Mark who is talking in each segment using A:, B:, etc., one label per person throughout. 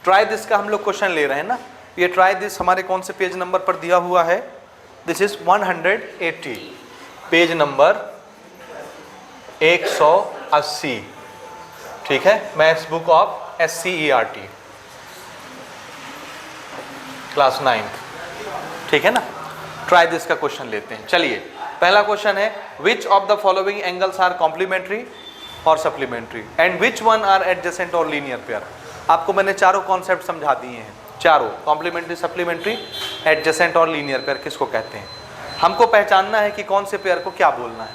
A: Try this का हम लोग क्वेश्चन ले रहे हैं ना, ये ट्राई दिस हमारे कौन से पेज नंबर पर दिया हुआ है, दिस इज 180, पेज नंबर 180, ठीक है, maths book of SCERT class 9th, ठीक है ना। ट्राई दिस का क्वेश्चन लेते हैं। चलिए पहला क्वेश्चन है, which of the following angles are complementary और supplementary and which one are adjacent और लीनियर पेयर। आपको मैंने चारों कॉन्सेप्ट समझा दिए हैं, चारों, कॉम्प्लीमेंट्री, सप्लीमेंट्री, एडजेसेंट और लीनियर पेयर किसको कहते हैं। हमको पहचानना है कि कौन से पेयर को क्या बोलना है,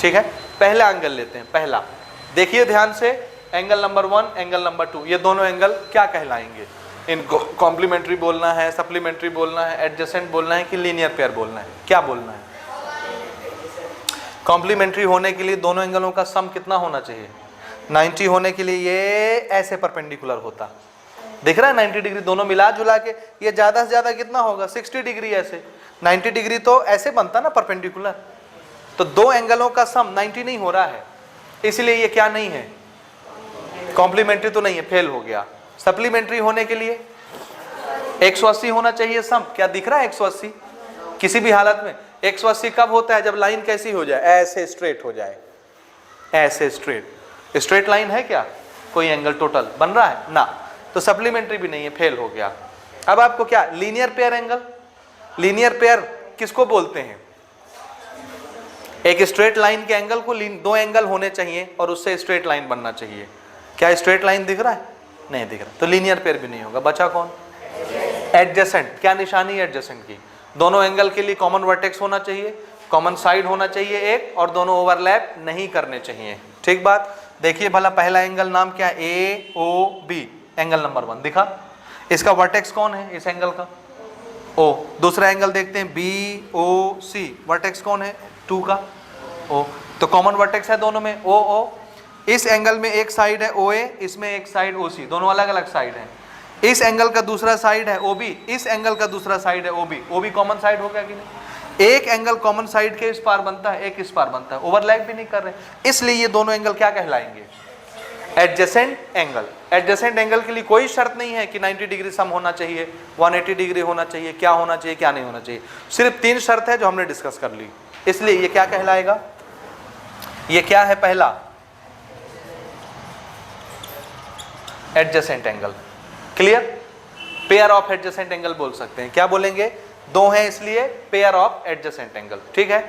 A: ठीक है। पहला एंगल लेते हैं, पहला देखिए ध्यान से, एंगल नंबर 1, एंगल नंबर 2, ये दोनों एंगल क्या कहलाएंगे, इनको कॉम्प्लीमेंट्री बोलना है, सप्लीमेंट्री बोलना है, एडजेसेंट बोलना है कि लीनियर पेयर बोलना है, क्या बोलना है। कॉम्प्लीमेंट्री होने के लिए दोनों एंगलों का सम कितना होना चाहिए, 90 होने के लिए ये ऐसे परपेंडिकुलर होता, दिख रहा है 90 डिग्री, दोनों मिला जुला के ये ज्यादा से ज्यादा कितना होगा 60 डिग्री, ऐसे 90 डिग्री तो ऐसे बनता ना परपेंडिकुलर। तो दो एंगलों का सम 90 नहीं हो रहा है, इसलिए ये क्या नहीं है, कॉम्प्लीमेंट्री तो नहीं है, फेल हो गया। सप्लीमेंट्री होने के लिए 180 होना चाहिए सम, क्या दिख रहा है 180, किसी भी हालत में 180 कब होता है, जब लाइन कैसी हो जाए, ऐसे स्ट्रेट हो जाए, ऐसे स्ट्रेट, स्ट्रेट लाइन है क्या, कोई एंगल टोटल बन रहा है ना, तो सप्लीमेंट्री भी नहीं है, फेल हो गया। अब आपको क्या, linear pair angle, linear pair किसको बोलते हैं, एक स्ट्रेट लाइन के एंगल को, दो एंगल होने चाहिए और उससे स्ट्रेट लाइन बनना चाहिए। क्या स्ट्रेट लाइन दिख रहा है, नहीं दिख रहा, तो लीनियर पेयर भी नहीं होगा। बचा कौन, एडजेसेंट। क्या निशानी है एडजेसेंट की, दोनों एंगल के लिए कॉमन वर्टेक्स होना चाहिए, कॉमन साइड होना चाहिए एक, और दोनों ओवरलैप नहीं करने चाहिए, ठीक बात। देखिए भला पहला एंगल नाम क्या है, AOB, एंगल नंबर 1 दिखा, इसका वर्टेक्स कौन है इस एंगल का, O। दूसरा एंगल देखते हैं BOC, वर्टेक्स कौन है 2 का, O। तो कॉमन वर्टेक्स है दोनों में OO। इस एंगल में एक साइड है OA, इसमें एक साइड OC, दोनों अलग अलग साइड है। इस एंगल का दूसरा साइड है OB, इस एंगल का दूसरा साइड है OB, OB कॉमन साइड हो गया कि नहीं, एक एंगल कॉमन साइड के इस पार बनता है, एक इस पार बनता है, ओवरलैप भी नहीं कर रहे, इसलिए ये दोनों एंगल क्या कहलाएंगे, एडजेसेंट एंगल। एडजेसेंट एंगल के लिए कोई शर्त नहीं है कि 90 डिग्री सम होना चाहिए, 180 डिग्री होना चाहिए, क्या होना चाहिए क्या नहीं होना चाहिए, सिर्फ 3 शर्त है जो हमने डिस्कस कर ली, इसलिए ये क्या कहलाएगा, ये क्या है, पहला adjacent angle. Clear, pair of adjacent angle बोल सकते हैं, क्या बोलेंगे, दो हैं इसलिए पेयर ऑफ एडजेसेंट एंगल, ठीक है।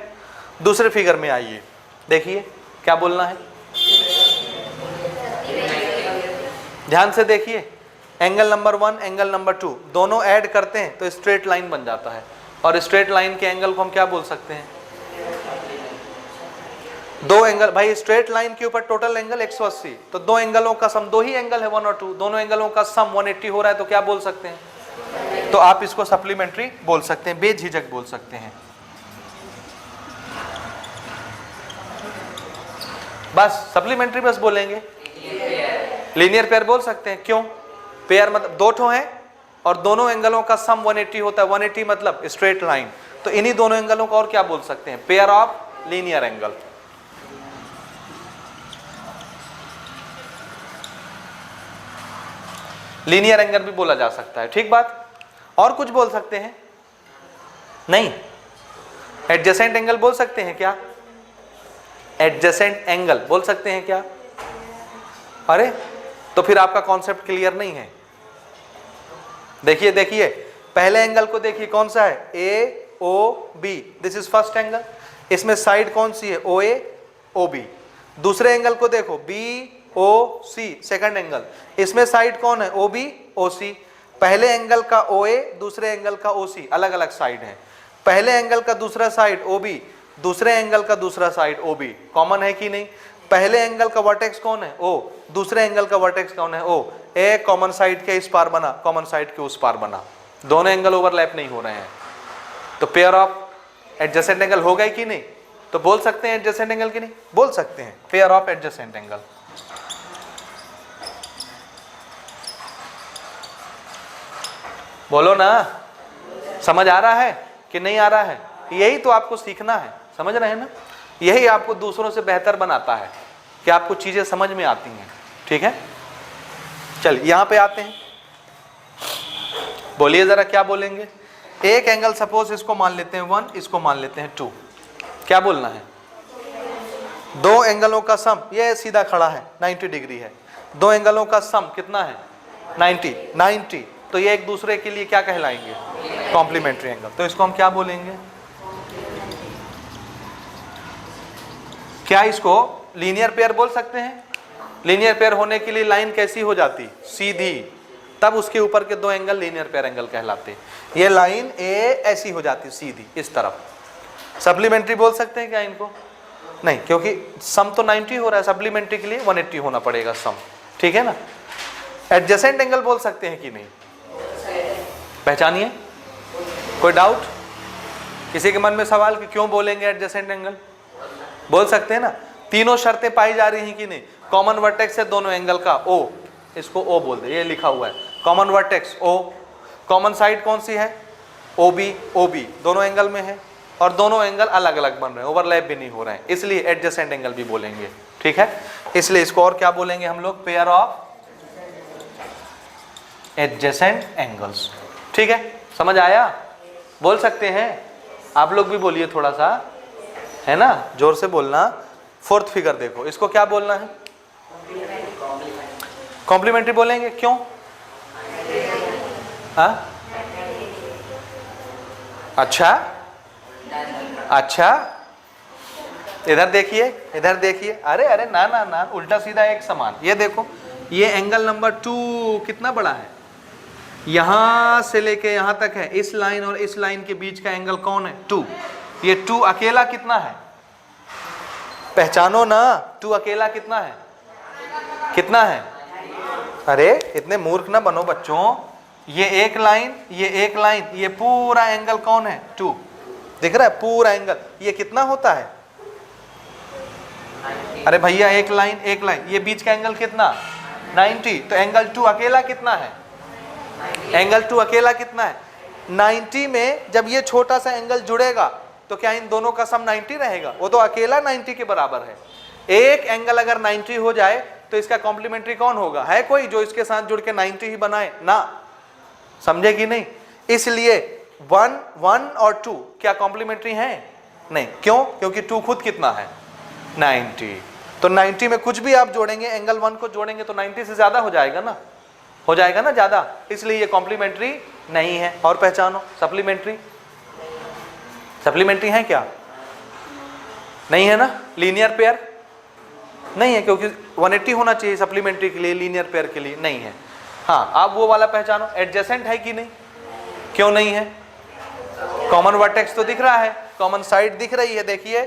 A: दूसरे फिगर में आइए, देखिए क्या बोलना है, ध्यान से देखिए, एंगल नंबर 1, एंगल नंबर 2 दोनों ऐड करते हैं तो स्ट्रेट लाइन बन जाता है, और स्ट्रेट लाइन के एंगल को हम क्या बोल सकते हैं, दो एंगल, भाई स्ट्रेट लाइन के ऊपर टोटल एंगल 180, तो दो एंगलों का सम, दो ही एंगल है 1 और 2, दोनों एंगलों का सम 180 हो रहा है, तो क्या बोल सकते हैं, तो आप इसको सप्लीमेंट्री बोल सकते हैं, बेझिझक बोल सकते हैं। बस सप्लीमेंट्री बस बोलेंगे, लीनियर पेयर बोल सकते हैं, क्यों, पेयर मतलब दो ठो हैं और दोनों एंगलों का सम 180 होता है, 180 मतलब स्ट्रेट लाइन, तो इन्हीं दोनों एंगलों को और क्या बोल सकते हैं, pair of linear angle. Linear angle भी बोला जा सकता है, ठीक बात। और कुछ बोल सकते हैं, नहीं, एडजेसेंट एंगल बोल सकते हैं क्या, एडजेसेंट एंगल बोल सकते हैं क्या, अरे तो फिर आपका कॉन्सेप्ट क्लियर नहीं है। देखिए देखिए पहले एंगल को देखिए कौन सा है, AOB, this is first angle, इसमें साइड कौन सी है, OA OB। दूसरे एंगल को देखो BOC, सेकंड एंगल, इसमें साइड कौन है, OB OC। पहले एंगल का OA, दूसरे एंगल का OC, अलग अलग साइड है। पहले एंगल का दूसरा साइड OB, दूसरे एंगल का दूसरा साइड OB, कॉमन है कि नहीं। पहले एंगल का वर्टेक्स कौन है, O, दूसरे एंगल का वर्टेक्स कौन है, O। एक कॉमन साइड के इस पार बना, कॉमन साइड के उस पार बना, दोनों एंगल ओवरलैप नहीं हो रहे हैं, तो पेयर ऑफ एडजेसेंट एंगल हो गए कि नहीं, तो बोल सकते हैं एडजेसेंट एंगल कि नहीं, बोल सकते हैं, पेयर ऑफ एडजेसेंट एंगल। बोलो ना, समझ आ रहा है कि नहीं आ रहा है, यही तो आपको सीखना है, समझ रहे हैं ना, यही आपको दूसरों से बेहतर बनाता है कि आपको चीजें समझ में आती हैं, ठीक है। चल यहाँ पे आते हैं, बोलिए जरा क्या बोलेंगे। एक एंगल सपोज इसको मान लेते हैं 1, इसको मान लेते हैं 2, क्या बोलना है? दो एंगलों का सम, ये सीधा खड़ा है 90 डिग्री है, दो एंगलों का सम कितना है 90, तो ये एक दूसरे के लिए क्या कहलाएंगे? Complementary angle. तो इसको हम क्या बोलेंगे? क्या इसको लीनियर पेयर बोल सकते हैं? लीनियर पेयर होने के लिए लाइन कैसी हो जाती? सीधी, तब उसके ऊपर के दो एंगल लीनियर पेयर एंगल कहलाते। ये लाइन ए ऐसी हो जाती सीधी इस तरफ। सप्लीमेंट्री बोल सकते हैं क्या इनको? नहीं, क्योंकि सम तो 90 हो रहा है, सप्लीमेंट्री के लिए 180 होना पड़ेगा सम, ठीक है ना। एडजेसेंट एंगल बोल सकते हैं कि नहीं? पहचानिए, कोई डाउट? किसी के मन में सवाल कि क्यों बोलेंगे एडजेसेंट एंगल? बोल सकते हैं ना। तीनों शर्तें पाई जा रही हैं कि नहीं? कॉमन वर्टेक्स है दोनों एंगल का ओ, इसको ओ बोल दे, ये लिखा हुआ है कॉमन वर्टेक्स ओ। कॉमन साइड कौन सी है? ओ बी दोनों एंगल में है, और दोनों एंगल अलग अलग बन रहे हैं, ओवरलैप भी नहीं हो रहे हैं, इसलिए एडजेसेंट एंगल भी बोलेंगे, ठीक है। इसलिए इसको और क्या बोलेंगे हम लोग? पेयर ऑफ एडजेसेंट एंगल्स, ठीक है। समझ आया? बोल सकते हैं आप लोग भी, बोलिए थोड़ा सा, है ना, जोर से बोलना। फोर्थ फिगर देखो, इसको क्या बोलना है? कॉम्प्लीमेंट्री बोलेंगे, क्यों? हाँ, अच्छा, इधर देखिए, इधर देखिए, अरे ना ना ना, उल्टा सीधा एक समान। ये देखो, ये एंगल नंबर 2 कितना बड़ा है? यहां से लेके यहां तक है, इस लाइन और इस लाइन के बीच का एंगल कौन है? 2। ये 2 अकेला कितना है? पहचानो ना, 2 अकेला कितना है? कितना है? अरे इतने मूर्ख ना बनो बच्चों। ये एक लाइन, ये एक लाइन, ये पूरा एंगल कौन है? 2। दिख रहा है पूरा एंगल? ये कितना होता है? अरे भैया एक लाइन एक लाइन, ये बीच का एंगल कितना? 90। तो एंगल 2 अकेला कितना है? एंगल 2 अकेला कितना है? 90 में जब ये छोटा सा एंगल जुड़ेगा तो क्या इन दोनों का सम 90 रहेगा? वो तो अकेला 90 के बराबर है। एक एंगल अगर 90 हो जाए तो इसका कॉम्प्लीमेंट्री कौन होगा? है कोई जो इसके साथ जुड़ के 90 ही बनाए ना? समझे कि नहीं? इसलिए 1 और 2 क्या कॉम्प्लीमेंट्री हैं? नहीं। क्यों? क्योंकि 2 खुद कितना है? 90। तो 90 में कुछ भी आप जोड़ेंगे, एंगल 1 को जोड़ेंगे तो 90 से ज्यादा हो जाएगा ना, हो जाएगा ना ज्यादा, इसलिए ये कॉम्प्लीमेंट्री नहीं है। और पहचानो सप्लीमेंट्री। सप्लीमेंट्री है क्या? नहीं है ना। लीनियर पेयर नहीं है, क्योंकि 180 होना चाहिए सप्लीमेंट्री के लिए, लीनियर पेयर के लिए नहीं है। हाँ, आप वो वाला पहचानो, एडजेसेंट है कि नहीं? क्यों नहीं है? कॉमन वर्टेक्स तो दिख रहा है, कॉमन साइड दिख रही है, देखिए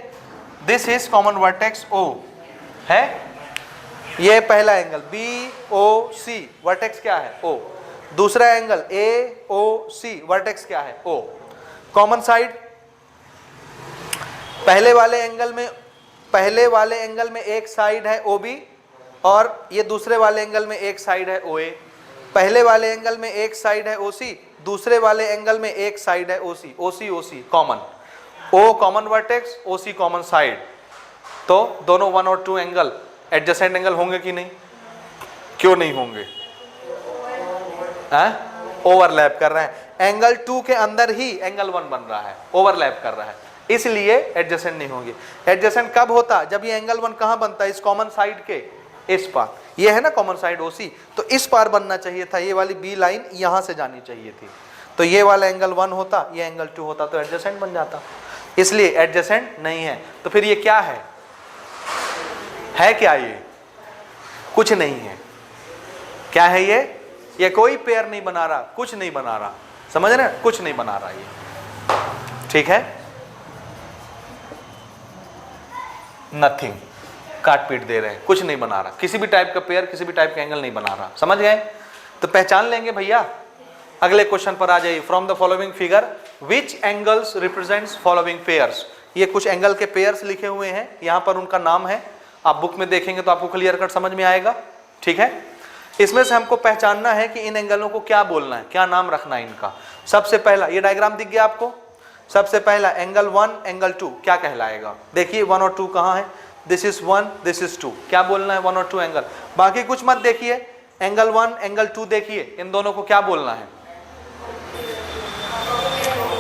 A: दिस इज कॉमन वर्टेक्स ओ है। ये पहला एंगल BOC, वर्टेक्स क्या है? O। दूसरा एंगल AOC, वर्टेक्स क्या है? O। कॉमन साइड, पहले वाले एंगल में एक साइड है OB, और ये दूसरे वाले एंगल में एक साइड है OA। पहले वाले एंगल में एक साइड है OC, दूसरे वाले एंगल में एक साइड है OC। OC common, O common vertex, OC common side. तो दोनों 1 और 2 एंगल एडजेसेंट एंगल होंगे कि नहीं? क्यों नहीं होंगे? ओवरलैप कर रहे हैं। एंगल 2 के अंदर ही एंगल 1 बन रहा है, ओवरलैप कर रहा है, इसलिए एडजेसेंट नहीं होंगे। एडजेसेंट कब होता? जब ये एंगल 1 कहां बनता है? इस कॉमन साइड के इस पार, ये है ना कॉमन साइड OC, तो इस पार बनना चाहिए था, ये वाली B लाइन यहां से जानी चाहिए थी, तो ये वाला एंगल 1 होता, ये एंगल 2 होता, तो एडजेसेंट बन जाता, इसलिए एडजेसेंट नहीं है। तो फिर ये क्या है? है क्या ये? कुछ नहीं है। क्या है ये? ये कोई पेयर नहीं बना रहा, कुछ नहीं बना रहा, समझ रहे हैं? कुछ नहीं बना रहा ये, ठीक है। नथिंग, काट पीट दे रहे हैं, कुछ नहीं बना रहा, किसी भी टाइप का पेयर, किसी भी टाइप का एंगल नहीं बना रहा, समझ गए? तो पहचान लेंगे भैया। अगले क्वेश्चन पर आ जाइए। From the following figure which angles represents following pairs. ये कुछ एंगल के पेयर्स लिखे हुए हैं, यहां पर उनका नाम है, आप बुक में देखेंगे तो आपको क्लियर कट समझ में आएगा, ठीक है। इसमें से हमको पहचानना है कि इन एंगलों को क्या बोलना है, क्या नाम रखना है इनका। सबसे पहला, ये डायग्राम दिख गया आपको? सबसे पहला एंगल 1 एंगल 2 क्या कहलाएगा? देखिए 1 और 2 कहाँ है? दिस इज 1, दिस इज 2, क्या बोलना है? 1 और 2 एंगल। बाकी कुछ मत देखिए, एंगल 1 एंगल 2 देखिए, इन दोनों को क्या बोलना है?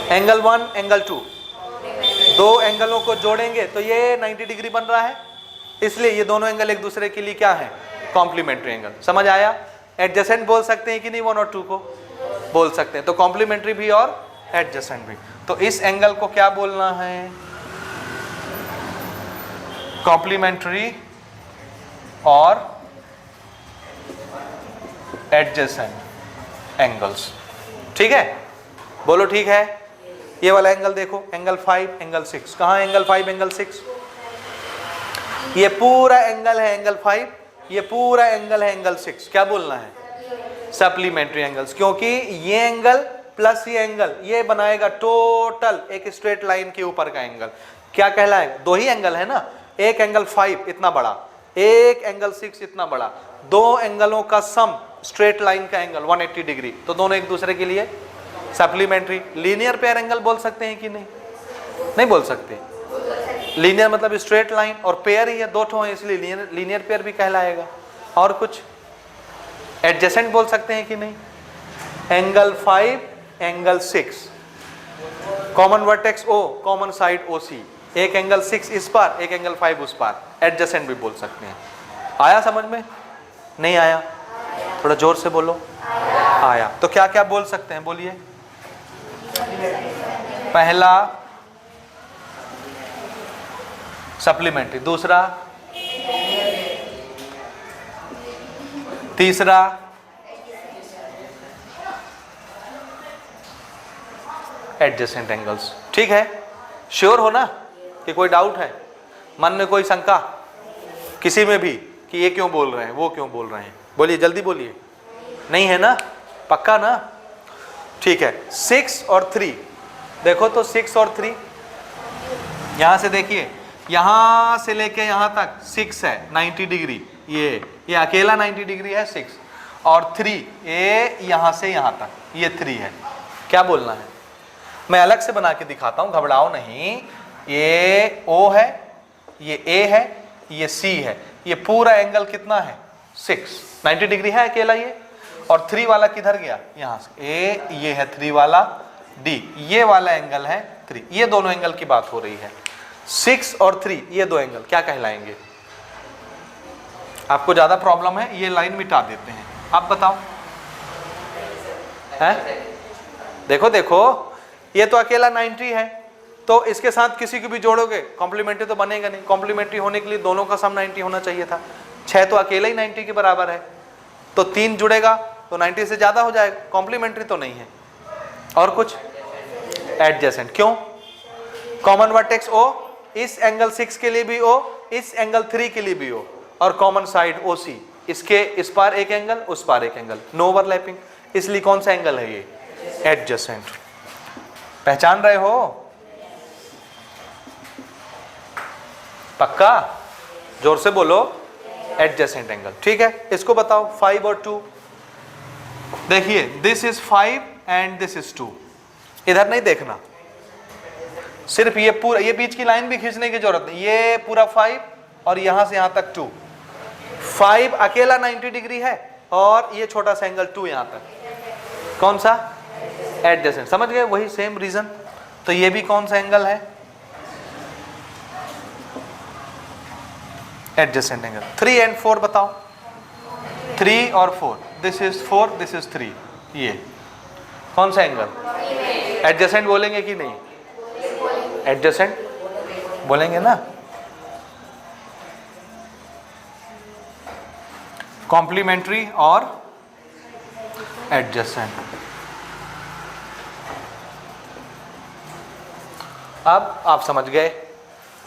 A: एंगल 1 एंगल 2, दो एंगलों को जोड़ेंगे तो ये 90 डिग्री बन रहा है, इसलिए ये दोनों एंगल एक दूसरे के लिए क्या है, कॉम्प्लीमेंट्री एंगल। समझ आया? एडजेसेंट बोल सकते हैं कि नहीं, 1 और 2 को बोल सकते हैं, तो कॉम्प्लीमेंट्री भी और एडजेसेंट भी। तो इस एंगल को क्या बोलना है, कॉम्प्लीमेंट्री और एडजेसेंट एंगल्स। ठीक है, बोलो ठीक है। ये वाला एंगल देखो, एंगल 5 एंगल 6, कहाँ एंगल 5 एंगल 6, ये पूरा एंगल है एंगल 5, ये पूरा एंगल है एंगल 6। क्या बोलना है, सप्लीमेंट्री एंगल्स, क्योंकि ये एंगल प्लस ये एंगल ये बनाएगा टोटल एक स्ट्रेट लाइन के ऊपर का एंगल। क्या कहलाएगा, दो ही एंगल है ना, एक एंगल 5 इतना बड़ा, एक एंगल 6 इतना बड़ा, दो एंगलों का सम स्ट्रेट लाइन का एंगल 180 डिग्री, तो दोनों एक दूसरे के लिए सप्लीमेंट्री। लीनियर पेयर एंगल बोल सकते हैं कि नहीं, नहीं बोल सकते। लीनियर मतलब स्ट्रेट लाइन, और पेयर ही है, दो ठो है, इसलिए लीनियर पेयर भी कहलाएगा। और कुछ एडजेसेंट बोल सकते हैं कि नहीं, angle 5 angle 6, common vertex O, common side OC, एक एंगल 6 इस पार एक एंगल 5 उस पार, एडजेसेंट भी बोल सकते हैं। आया समझ में, नहीं आया, थोड़ा जोर से बोलो, आया। तो क्या क्या बोल सकते हैं, बोलिए। पहला सप्लीमेंट्री, दूसरा, तीसरा, एडजेसेंट एंगल्स। ठीक है, श्योर हो ना, कि कोई डाउट है मन में, कोई शंका किसी में भी कि ये क्यों बोल रहे हैं वो क्यों बोल रहे हैं, बोलिए जल्दी बोलिए। नहीं है ना, पक्का ना, ठीक है। 6 और 3 देखो तो, 6 और 3 यहां से देखिए, यहां से लेके यहां तक 6 है 90 डिग्री, ये अकेला 90 डिग्री है 6, और 3 ये यहां से यहां तक ये 3 है। क्या बोलना है, मैं अलग से बना के दिखाता हूं, घबराओ नहीं। ये O है, ये A है, ये C है, ये पूरा एंगल कितना है 6, 90 डिग्री है अकेला ये, और 3 वाला किधर गया, यहां से A, ये है 3 वाला D, ये वाला एंगल है 3, ये दोनों एंगल की बात हो रही है। 6 और 3 ये दो एंगल क्या कहलाएंगे, आपको ज्यादा प्रॉब्लम है, ये लाइन मिटा देते हैं, आप बताओ। है देखो देखो, ये तो अकेला 90 है, तो इसके साथ किसी को भी जोड़ोगे कॉम्प्लीमेंट्री तो बनेगा नहीं, कॉम्प्लीमेंट्री होने के लिए दोनों का सम 90 होना चाहिए था। 6 तो अकेला ही 90 के बराबर है, तो 3 जुड़ेगा तो 90 से ज्यादा हो जाएगा, कॉम्प्लीमेंट्री तो नहीं है। और कुछ एडजेसेंट, क्यों, कॉमन वर्टेक्स O, इस एंगल 6 के लिए भी O, इस एंगल 3 के लिए भी O, और कॉमन साइड OC, इसके इस पार एक एंगल उस पार एक एंगल, नो ओवरलैपिंग, इसलिए कौन सा एंगल है ये, एडजेसेंट। पहचान रहे हो, पक्का, जोर से बोलो, एडजेसेंट एंगल। ठीक है, इसको बताओ 5 और 2, देखिए this is 5 and this is 2, इधर नहीं देखना, सिर्फ ये पूरा, ये बीच की लाइन भी खींचने की जरूरत नहीं, ये पूरा 5 और यहां से यहां तक 2, 5 अकेला 90 डिग्री है, और ये छोटा सा एंगल 2 यहां तक, कौन सा, एडजेसेंट। समझ गए, वही सेम रीजन। तो ये भी कौन सा एंगल है, एडजेसेंट एंगल। 3 एंड 4 बताओ, 3 और 4, दिस इज 4 दिस इज 3, ये कौन सा एंगल, एडजेसेंट बोलेंगे कि नहीं, एडजेसेंट बोलेंगे ना। कॉम्प्लीमेंट्री और एडजेसेंट। अब आप समझ गए,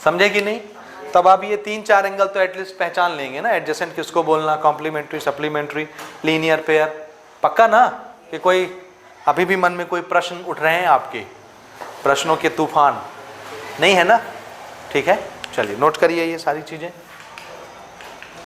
A: समझे कि नहीं, तब आप ये 3-4 एंगल तो एटलीस्ट पहचान लेंगे ना, एडजेसेंट किसको बोलना, कॉम्प्लीमेंट्री, सप्लीमेंट्री, लीनियर पेयर, पक्का ना, कि कोई अभी भी मन में कोई प्रश्न उठ रहे हैं आपके, प्रश्नों के तूफान नहीं है ना। ठीक है, चलिए नोट करिए ये सारी चीजें।